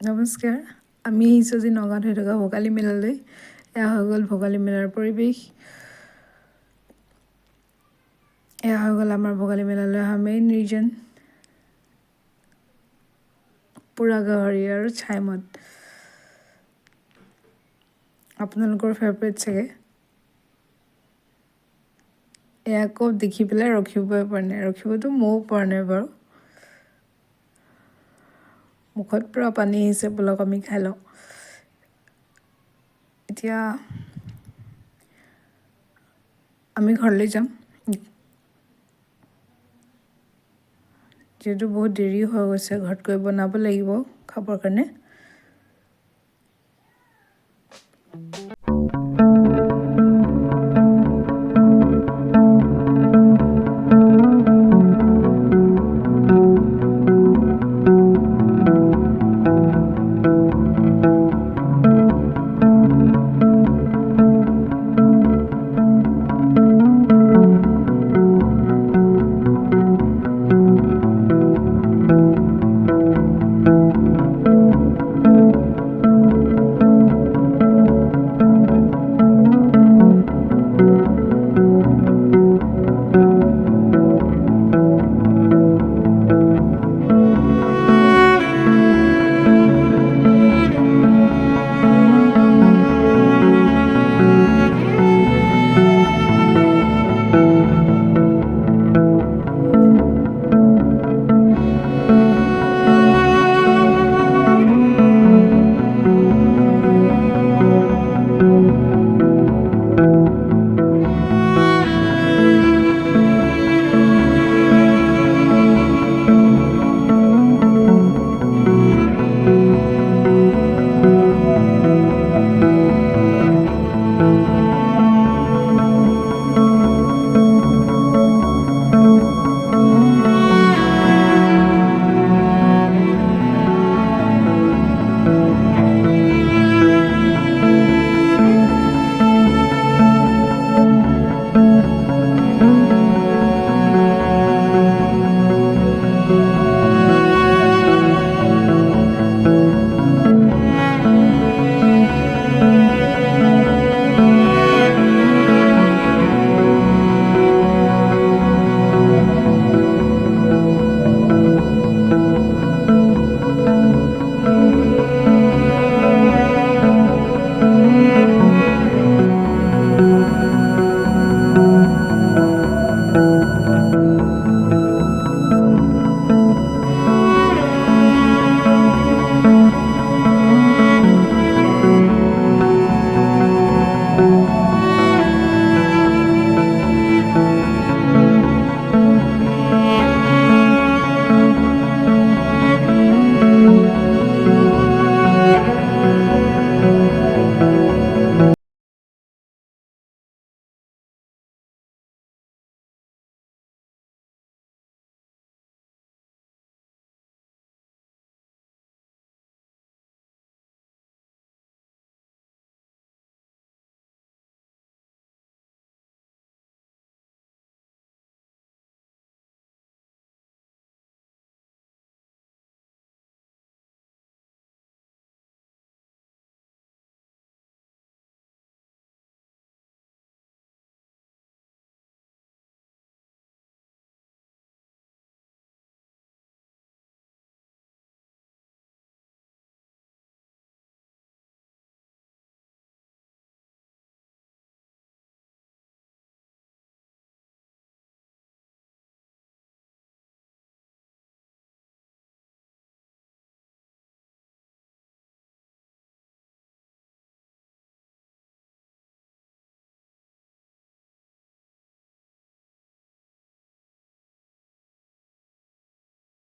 নমস্কাৰ। আমি আহিছোঁ আজি নগাঁৱত হৈ থকা ভোগালী মেলালৈ। এয়া হৈ গ'ল ভোগালী মেলাৰ পৰিৱেশ। এয়া হৈ গ'ল আমাৰ ভোগালী মেলালৈ অহা মেইন ৰিজন। পুৰা গাহৰি আৰু ছাইমদ আপোনালোকৰ ফেভৰেট চাগে। এয়া আকৌ দেখি পেলাই ৰখিবই পৰা নাই, ৰখিবতো ময়ো পৰা নাই বাৰু। মুখত পূৰা পানী আহিছে, ব'লক আমি খাই লওঁ। এতিয়া আমি ঘৰলৈ যাম, যিহেতু বহুত দেৰি হৈ গৈছে, ঘৰত গৈ বনাব লাগিব খাবৰ কাৰণে।